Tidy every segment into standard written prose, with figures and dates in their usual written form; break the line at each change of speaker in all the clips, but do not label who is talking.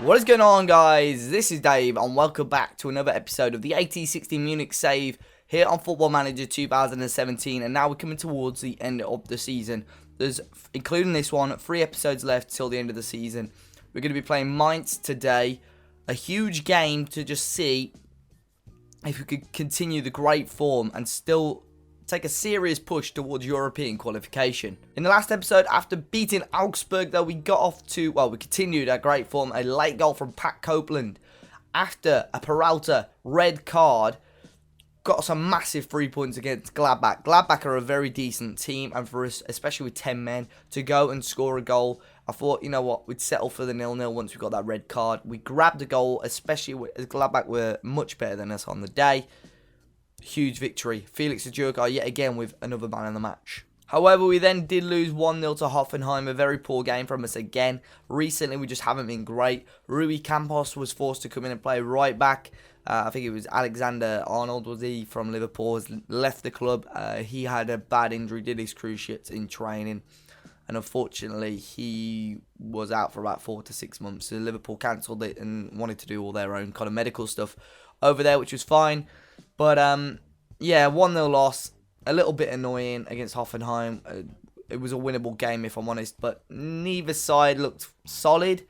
What is going on, guys? This is Dave and welcome back to another episode of the AT60 Munich save here on Football Manager 2017, and now we're coming towards the end of the season. There's, including this one, 3 episodes left till the end of the season. We're going to be playing Mainz today, a huge game to just see if we could continue the great form and still take a serious push towards European qualification. In the last episode, after beating Augsburg, though, we got off to, well, we continued our great form. A late goal from Pat Copeland after a Peralta red card got us a massive 3 points against Gladbach. Gladbach are a very decent team, and for us, especially with 10 men, to go and score a goal, I thought, you know what, we'd settle for the 0-0 once we got that red card. We grabbed a goal, especially as Gladbach were much better than us on the day. Huge victory. Felix Azzopardi yet again with another man in the match. However, we then did lose 1-0 to Hoffenheim. A very poor game from us again. Recently, we just haven't been great. Rui Campos was forced to come in and play right back. I think it was Alexander Arnold, was he, from Liverpool, has left the club. He had a bad injury, did his cruciates in training. And unfortunately, he was out for about 4 to 6 months. So Liverpool cancelled it and wanted to do all their own kind of medical stuff over there, which was fine. But, yeah, 1-0 loss. A little bit annoying against Hoffenheim. It was a winnable game, if I'm honest. But neither side looked solid.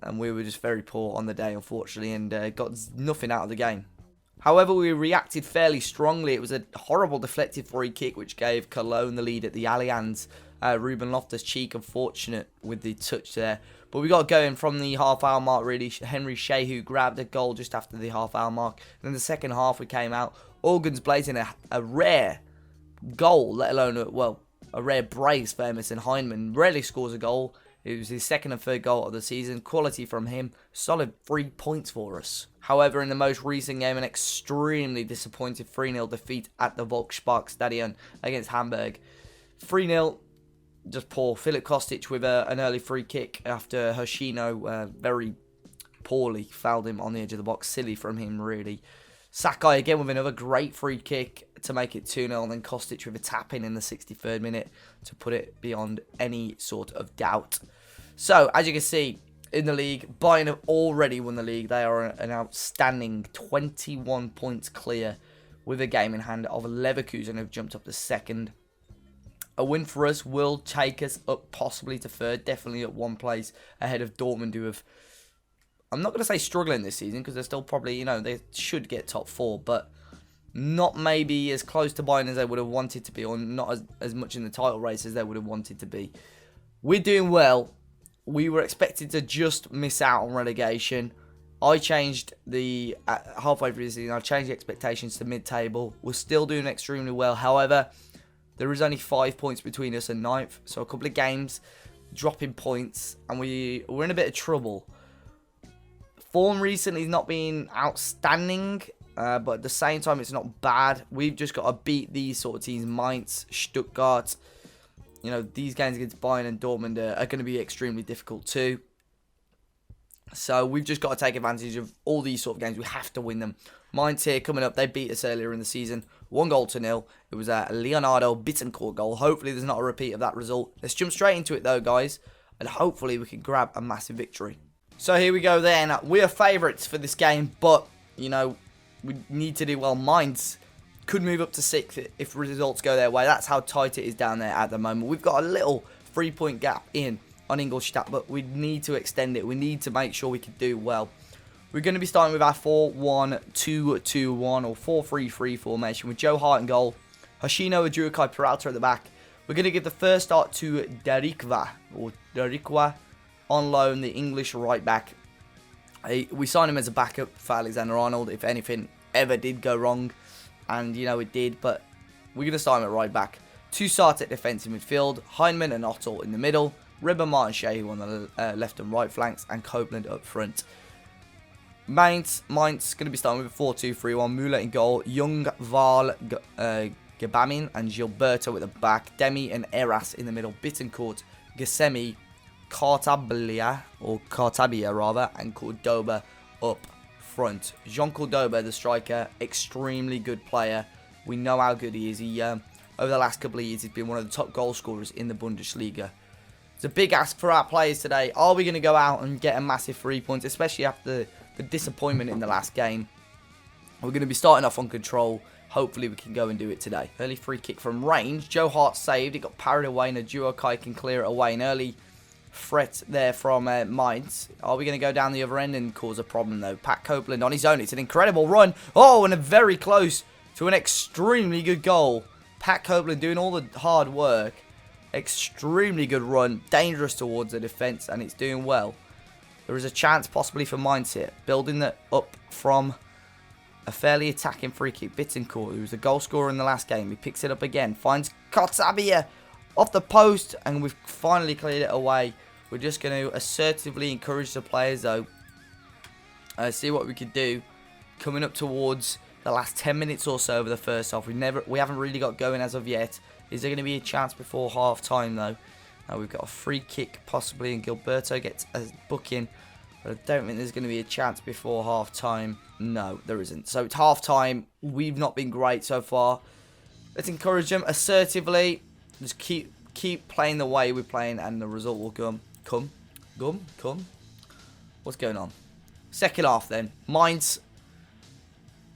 And we were just very poor on the day, unfortunately. And got nothing out of the game. However, we reacted fairly strongly. It was a horrible deflected free kick, which gave Cologne the lead at the Allianz. Ruben Loftus-Cheek, unfortunate with the touch there. But we got going from the half-hour mark, really. Henry Shehu grabbed a goal just after the half-hour mark. And in the second half, we came out. Organs blazing a rare goal, let alone, a rare brace for Emerson Heinemann. Rarely scores a goal. It was his second and third goal of the season. Quality from him. Solid 3 points for us. However, in the most recent game, an extremely disappointing 3-0 defeat at the Volksparkstadion against Hamburg. 3-0. Just poor. Filip Kostic with an early free kick after Hoshino very poorly fouled him on the edge of the box. Silly from him, really. Sakai again with another great free kick to make it 2-0. And then Kostic with a tap-in the 63rd minute to put it beyond any sort of doubt. So, as you can see, in the league, Bayern have already won the league. They are an outstanding 21 points clear with a game in hand of Leverkusen, who've jumped up to second. A win for us will take us up possibly to third, definitely at one place ahead of Dortmund, who have, I'm not going to say struggling this season, because they're still probably, they should get top 4, but not maybe as close to Bayern as they would have wanted to be, or not as much in the title race as they would have wanted to be. We're doing well. We were expected to just miss out on relegation. I changed halfway through the season, I changed the expectations to mid-table. We're still doing extremely well. However, there is only 5 points between us and 9th. So a couple of games, dropping points, and we're in a bit of trouble. Form recently has not been outstanding, but at the same time, it's not bad. We've just got to beat these sort of teams, Mainz, Stuttgart. These games against Bayern and Dortmund are going to be extremely difficult too. So we've just got to take advantage of all these sort of games. We have to win them. Mainz here coming up. They beat us earlier in the season. 1-0. It was a Leonardo Bittencourt goal. Hopefully there's not a repeat of that result. Let's jump straight into it though, guys. And hopefully we can grab a massive victory. So here we go then. We are favourites for this game. But, we need to do well. Mainz could move up to 6th if results go their way. That's how tight it is down there at the moment. We've got a little 3-point gap in on Ingolstadt, but we need to extend it. We need to make sure we can do well. We're going to be starting with our 4-1-2-2-1 or 4-3-3 formation with Joe Hart in goal, Hoshino, Adjukai, Peralta at the back. We're going to give the first start to Darikwa on loan, the English right back. We signed him as a backup for Alexander Arnold if anything ever did go wrong, and it did, but we're going to start him at right back. 2 starts at defensive midfield, Heinemann and Otto in the middle, Ribber, Martin Shehu on the left and right flanks, and Copeland up front. Mainz going to be starting with a 4-2-3-1. Müller in goal. Young, Val, Gabamin and Gilberto at the back. Demi and Eras in the middle. Bittencourt, Gassemi, Cartabia rather, and Cordoba up front. Jean Cordoba, the striker, extremely good player. We know how good he is. He over the last couple of years, he's been one of the top goal scorers in the Bundesliga. It's a big ask for our players today. Are we going to go out and get a massive 3 points, especially after the disappointment in the last game? We're going to be starting off on control. Hopefully we can go and do it today. Early free kick from range. Joe Hart saved. It got parried away, and a duo Kai can clear it away. An early threat there from Mainz. Are we going to go down the other end and cause a problem, though? Pat Copeland on his own. It's an incredible run. Oh, and a very close to an extremely good goal. Pat Copeland doing all the hard work. Extremely good run. Dangerous towards the defence, and it's doing well. There is a chance possibly for Mainz here. Building that up from a fairly attacking free kick. Bittencourt, who was a goal scorer in the last game. He picks it up again. Finds Kotsabia off the post, and we've finally cleared it away. We're just going to assertively encourage the players, though. See what we could do. Coming up towards the last 10 minutes or so of the first half. We haven't really got going as of yet. Is there going to be a chance before half time, though? We've got a free kick possibly, and Gilberto gets a booking. But I don't think there's going to be a chance before half time. No, there isn't. So it's half time. We've not been great so far. Let's encourage them assertively. Just keep playing the way we're playing, and the result will come. What's going on? Second half then. Mainz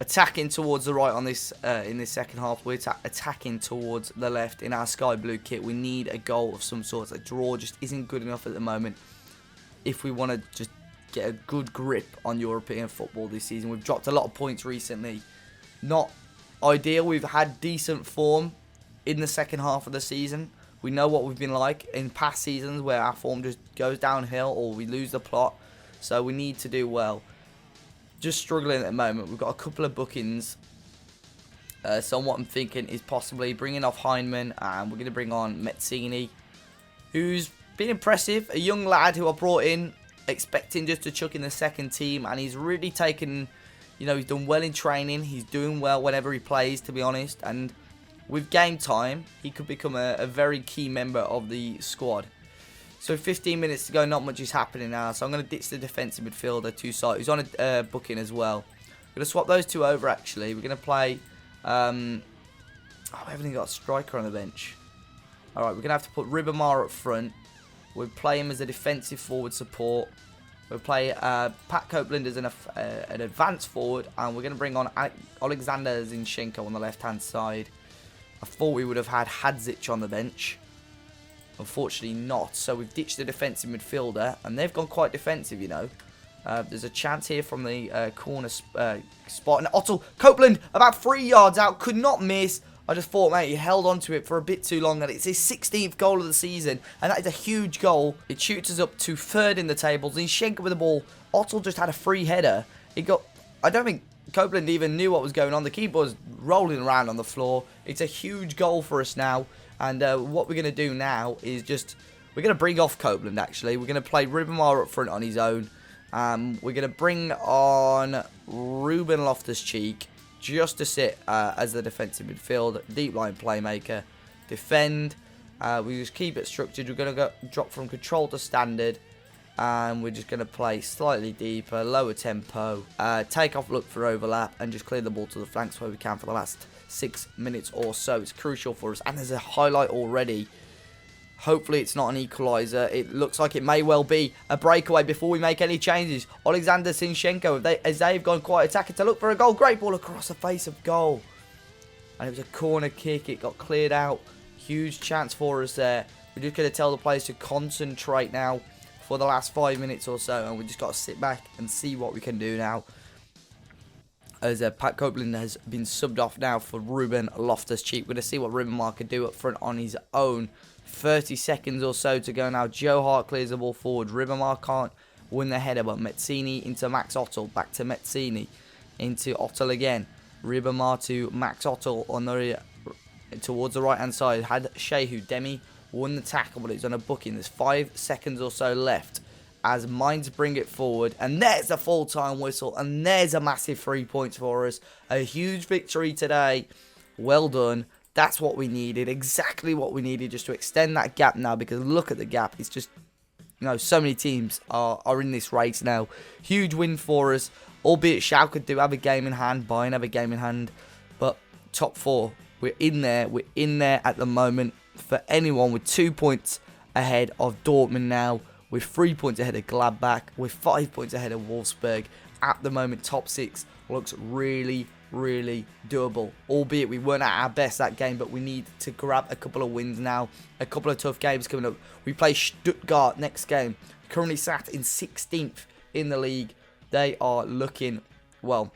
attacking towards the right on this in this second half. We're attacking towards the left in our sky blue kit. We need a goal of some sort. A draw just isn't good enough at the moment if we want to just get a good grip on European football this season. We've dropped a lot of points recently. Not ideal. We've had decent form in the second half of the season. We know what we've been like in past seasons where our form just goes downhill or we lose the plot. So we need to do well. Just struggling at the moment. We've got a couple of bookings. So what I'm thinking is possibly bringing off Heinemann, and we're going to bring on Mezzini, who's been impressive. A young lad who I brought in expecting just to chuck in the second team, and he's really taken, he's done well in training. He's doing well whenever he plays, to be honest, and with game time he could become a very key member of the squad. So 15 minutes to go, not much is happening now, so I'm going to ditch the defensive midfielder to side, who's on a booking as well. We're going to swap those two over, actually. We're going to play we haven't even got a striker on the bench. Alright, we're going to have to put Ribamar up front. We'll play him as a defensive forward support. We'll play Pat Copeland as an advanced forward. And we're going to bring on Alexander Zinchenko on the left-hand side. I thought we would have had Hadzic on the bench. Unfortunately not. So we've ditched the defensive midfielder. And they've gone quite defensive, There's a chance here from the corner spot. And Otto Copeland, about 3 yards out. Could not miss. I just thought, mate, he held on to it for a bit too long. And it's his 16th goal of the season. And that is a huge goal. It shoots us up to third in the table. Zinchenko with the ball. Otto just had a free header. I don't think Copeland even knew what was going on. The keeper was rolling around on the floor. It's a huge goal for us now. And what we're going to do now is we're going to bring off Copeland, actually. We're going to play Ribamar up front on his own. We're going to bring on Ruben Loftus-Cheek just to sit as the defensive midfield, deep line playmaker, defend. We just keep it structured. We're going to drop from control to standard, and we're just going to play slightly deeper, lower tempo, take off, look for overlap, and just clear the ball to the flanks where we can for the last 6 minutes or so. It's crucial for us, and there's a highlight already. Hopefully it's not an equaliser. It looks like it may well be a breakaway before we make any changes. Alexander Zinchenko, as they've gone quite attacking to look for a goal. Great ball across the face of goal. And it was a corner kick. It got cleared out. Huge chance for us there. We're just going to tell the players to concentrate now for the last 5 minutes or so. And we just got to sit back and see what we can do now. As Pat Copeland has been subbed off now for Ruben Loftus-Cheek. We're going to see what Ribamar can do up front on his own. 30 seconds or so to go now. Joe Hart clears the ball forward. Ribamar can't win the header, but Mezzini into Max Ottel. Back to Mezzini. Into Ottel again. Ribamar to Max Ottel on the towards the right hand side. Had Shehu. Demi won the tackle, but it's on a booking. There's 5 seconds or so left as Mainz bring it forward. And there's the full-time whistle. And there's a massive 3 points for us. A huge victory today. Well done. That's what we needed. Exactly what we needed, just to extend that gap now. Because look at the gap. It's just, so many teams are in this race now. Huge win for us. Albeit Schalke do have a game in hand. Bayern have a game in hand. But top 4. We're in there. We're in there at the moment. For anyone with 2 points ahead of Dortmund now. We're 3 points ahead of Gladbach. We're 5 points ahead of Wolfsburg. At the moment, top 6 looks really, really doable. Albeit we weren't at our best that game, but we need to grab a couple of wins now. A couple of tough games coming up. We play Stuttgart next game. Currently sat in 16th in the league. They are looking, well,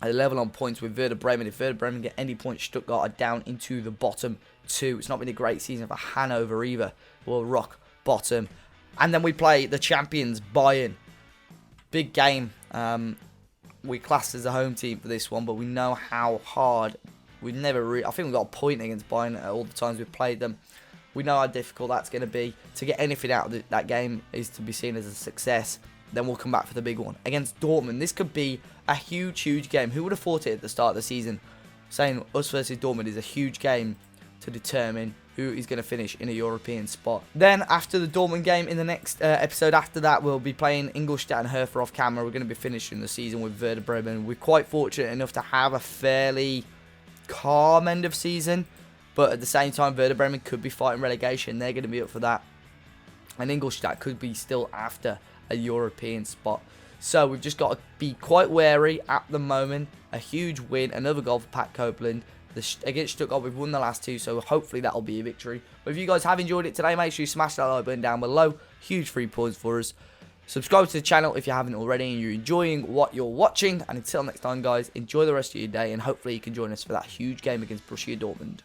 a level on points with Werder Bremen. If Werder Bremen get any points, Stuttgart are down into the bottom 2. It's not been a great season for Hanover either. We'll rock bottom. And then we play the champions, Bayern. Big game. We classed as a home team for this one, but we know how hard. We've never I think we got a point against Bayern at all the times we've played them. We know how difficult that's going to be. To get anything out of that game is to be seen as a success. Then we'll come back for the big one against Dortmund. This could be a huge, huge game. Who would have thought it at the start of the season? Saying us versus Dortmund is a huge game to determine who is going to finish in a European spot. Then, after the Dortmund game, in the next episode after that, we'll be playing Ingolstadt and Hertha off camera. We're going to be finishing the season with Werder Bremen. We're quite fortunate enough to have a fairly calm end of season, but at the same time, Werder Bremen could be fighting relegation. They're going to be up for that. And Ingolstadt could be still after a European spot. So we've just got to be quite wary at the moment. A huge win, another goal for Pat Copeland. Against Stuttgart, we've won the last 2, so hopefully that'll be a victory. But if you guys have enjoyed it today, make sure you smash that like button down below. Huge 3 points for us. Subscribe to the channel if you haven't already and you're enjoying what you're watching. And until next time, guys, enjoy the rest of your day, and hopefully you can join us for that huge game against Borussia Dortmund.